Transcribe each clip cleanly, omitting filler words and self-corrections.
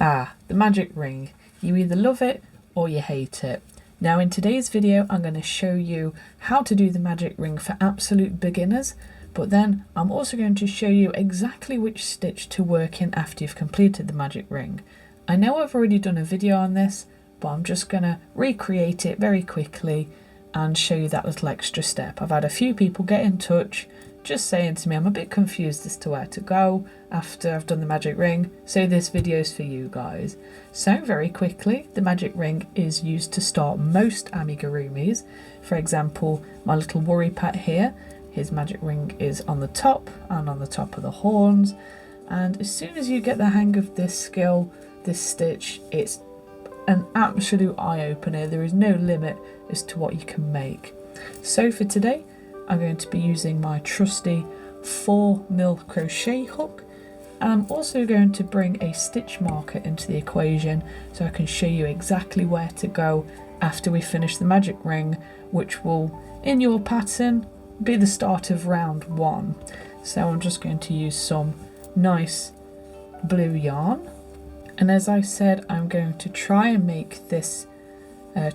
Ah, the magic ring. You either love it or you hate it. Now in today's video I'm going to show you how to do the magic ring for absolute beginners, but then I'm also going to show you exactly which stitch to work in after you've completed the magic ring. I know I've already done a video on this, but I'm just going to recreate it very quickly and show you that little extra step. I've had a few people get in touch just saying to me I'm a bit confused as to where to go after I've done the magic ring, so this video is for you guys. So very quickly, the magic ring is used to start most amigurumis. For example, my little worry pat here, his magic ring is on the top and on the top of the horns, and as soon as you get the hang of this skill, this stitch, it's an absolute eye-opener. There is no limit as to what you can make. So for today I'm going to be using my trusty 4mm crochet hook, and I'm also going to bring a stitch marker into the equation so I can show you exactly where to go after we finish the magic ring, which will, in your pattern, be the start of round 1. So I'm just going to use some nice blue yarn, and as I said, I'm going to try and make this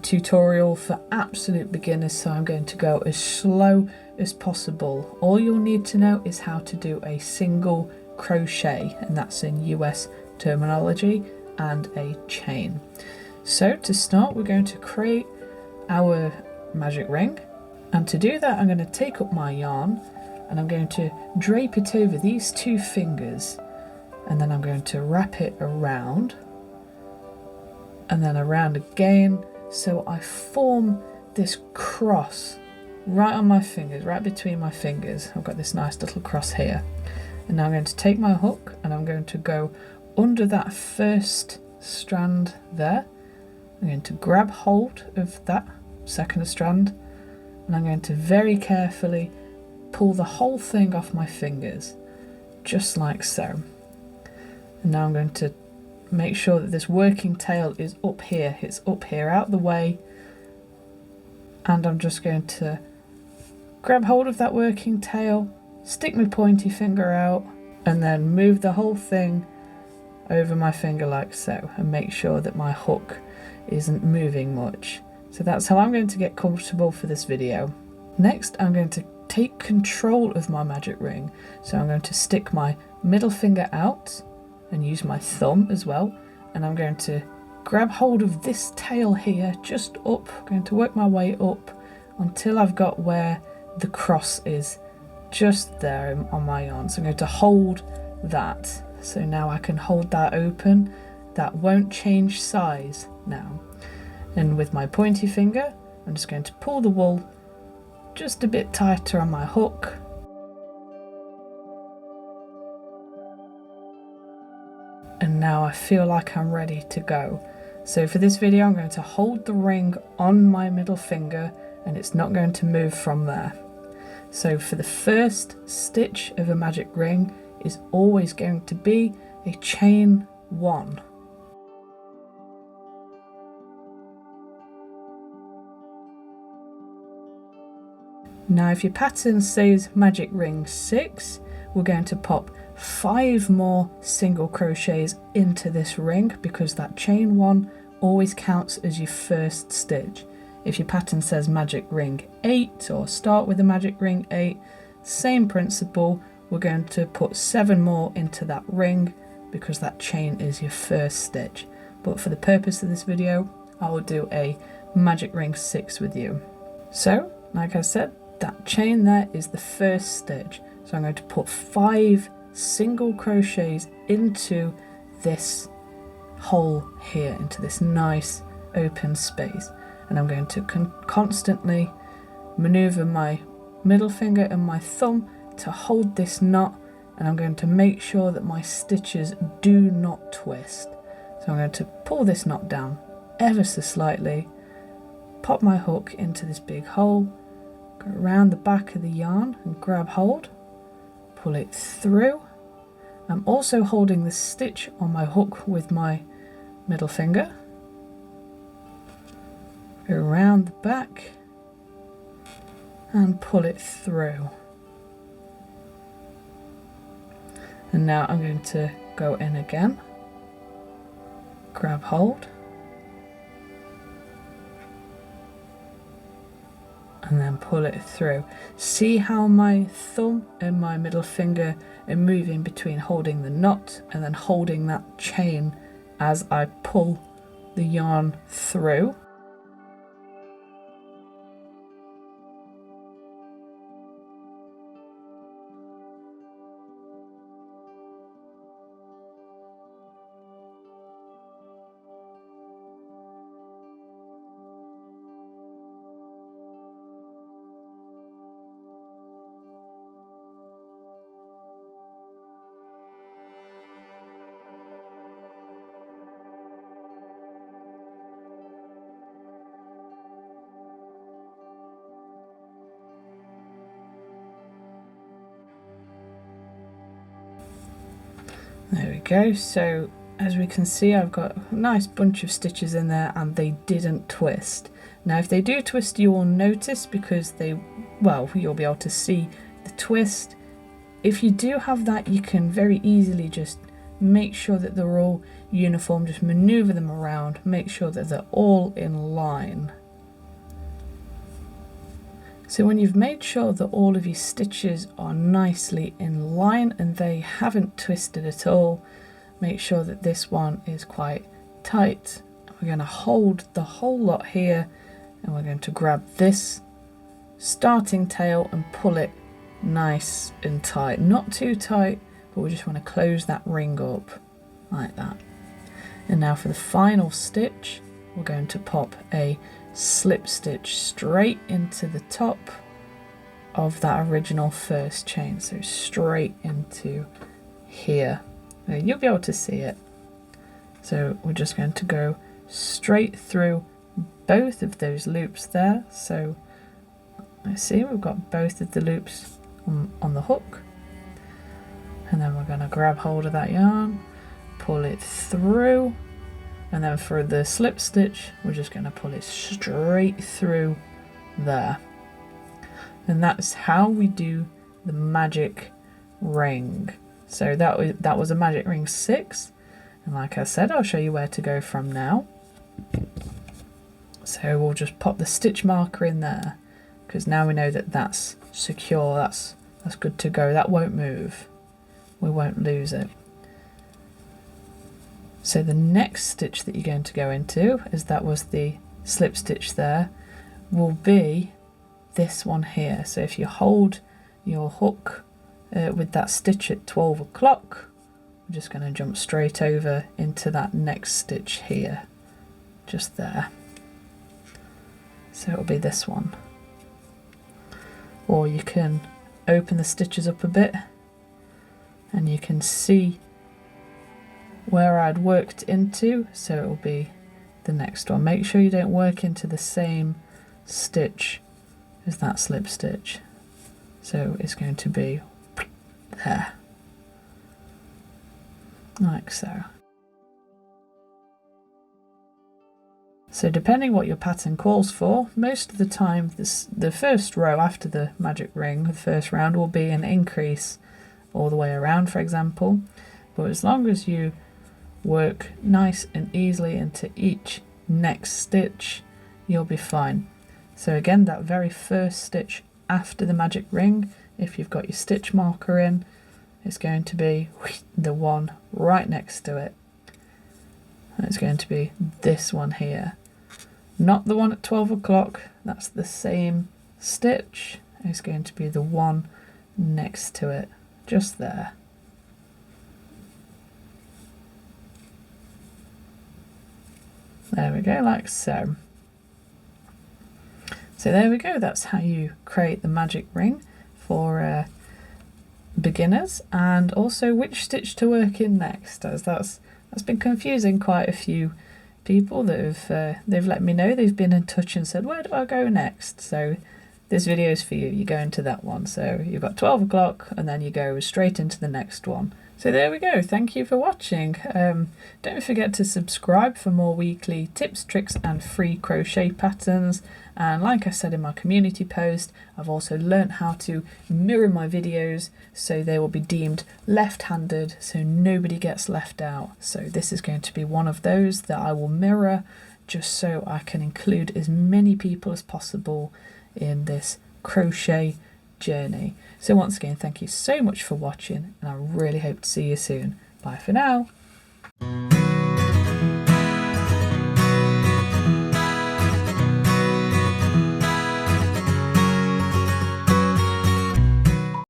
tutorial for absolute beginners, so I'm going to go as slow as possible. All you'll need to know is how to do a single crochet, and that's in US terminology, and a chain. So to start, we're going to create our magic ring, and to do that I'm going to take up my yarn and I'm going to drape it over these 2 fingers, and then I'm going to wrap it around and then around again, so I form this cross right on my fingers, right between my fingers. I've got this nice little cross here, and now I'm going to take my hook and I'm going to go under that first strand there. I'm going to grab hold of that second strand, and I'm going to very carefully pull the whole thing off my fingers, just like so. And now I'm going to make sure that this working tail is up here. It's up here, out the way, and I'm just going to grab hold of that working tail, stick my pointy finger out, and then move the whole thing over my finger like so, and make sure that my hook isn't moving much. So that's how I'm going to get comfortable for this video. Next, I'm going to take control of my magic ring. So I'm going to stick my middle finger out and use my thumb as well, and I'm going to grab hold of this tail here, just up. I'm going to work my way up until I've got where the cross is, just there on my yarn. So I'm going to hold that, so now I can hold that open. That won't change size now, and with my pointy finger I'm just going to pull the wool just a bit tighter on my hook, and now I feel like I'm ready to go. So for this video I'm going to hold the ring on my middle finger, and it's not going to move from there. So for the first stitch of a magic ring is always going to be a chain 1. Now if your pattern says magic ring 6, we're going to pop 5 more single crochets into this ring, because that chain 1 always counts as your first stitch. If your pattern says magic ring 8 or start with a magic ring 8, same principle, we're going to put 7 more into that ring because that chain is your first stitch. But for the purpose of this video, I will do a magic ring 6 with you. So like I said, that chain there is the first stitch. So I'm going to put 5 single crochets into this hole here, into this nice open space, and I'm going to constantly maneuver my middle finger and my thumb to hold this knot, and I'm going to make sure that my stitches do not twist. So I'm going to pull this knot down ever so slightly, pop my hook into this big hole, go around the back of the yarn and grab hold, pull it through. I'm also holding the stitch on my hook with my middle finger, go around the back and pull it through. And now I'm going to go in again grab hold, and then pull it through. See how my thumb and my middle finger are moving between holding the knot and then holding that chain as I pull the yarn through. There we go. So as we can see, I've got a nice bunch of stitches in there and they didn't twist. Now if they do twist, you will notice because you'll be able to see the twist. If you do have that, you can very easily just make sure that they're all uniform, just maneuver them around, make sure that they're all in line. So when you've made sure that all of your stitches are nicely in line and they haven't twisted at all, make sure that this one is quite tight. We're going to hold the whole lot here and we're going to grab this starting tail and pull it nice and tight. Not too tight, but we just want to close that ring up like that. And now for the final stitch, we're going to pop a slip stitch straight into the top of that original first chain, so straight into here. Now you'll be able to see it. So we're just going to go straight through both of those loops there. So I see we've got both of the loops on the hook, and then we're going to grab hold of that yarn, pull it through, and then for the slip stitch we're just going to pull it straight through there. And that's how we do the magic ring. So that was a magic ring 6, and like I said, I'll show you where to go from now. So we'll just pop the stitch marker in there, because now we know that that's secure, that's good to go, that won't move, we won't lose it. So the next stitch that you're going to go into, as that was the slip stitch there, will be this one here. So if you hold your hook with that stitch at 12 o'clock, I'm just going to jump straight over into that next stitch here, just there. So it'll be this one. Or you can open the stitches up a bit and you can see where I'd worked into, so it'll be the next one. Make sure you don't work into the same stitch as that slip stitch. So it's going to be there, like so. So depending what your pattern calls for, most of the time the first row after the magic ring, the first round, will be an increase all the way around, for example. But as long as you work nice and easily into each next stitch, you'll be fine. So again, that very first stitch after the magic ring, if you've got your stitch marker in, it's going to be the one right next to it. And it's going to be this one here. Not the one at 12 o'clock, that's the same stitch. It's going to be the one next to it, just there. There we go, like so. So there we go, that's how you create the magic ring for beginners, and also which stitch to work in next, as that's been confusing quite a few people that have they've let me know, they've been in touch and said, where do I go next? So this video is for you, you go into that one. So you've got 12 o'clock and then you go straight into the next one, So there we go. Thank you for watching. Don't forget to subscribe for more weekly tips, tricks and free crochet patterns. And like I said in my community post, I've also learnt how to mirror my videos so they will be deemed left-handed so nobody gets left out. So this is going to be one of those that I will mirror just so I can include as many people as possible in this crochet journey. So once again, thank you so much for watching, and I really hope to see you soon. Bye for now.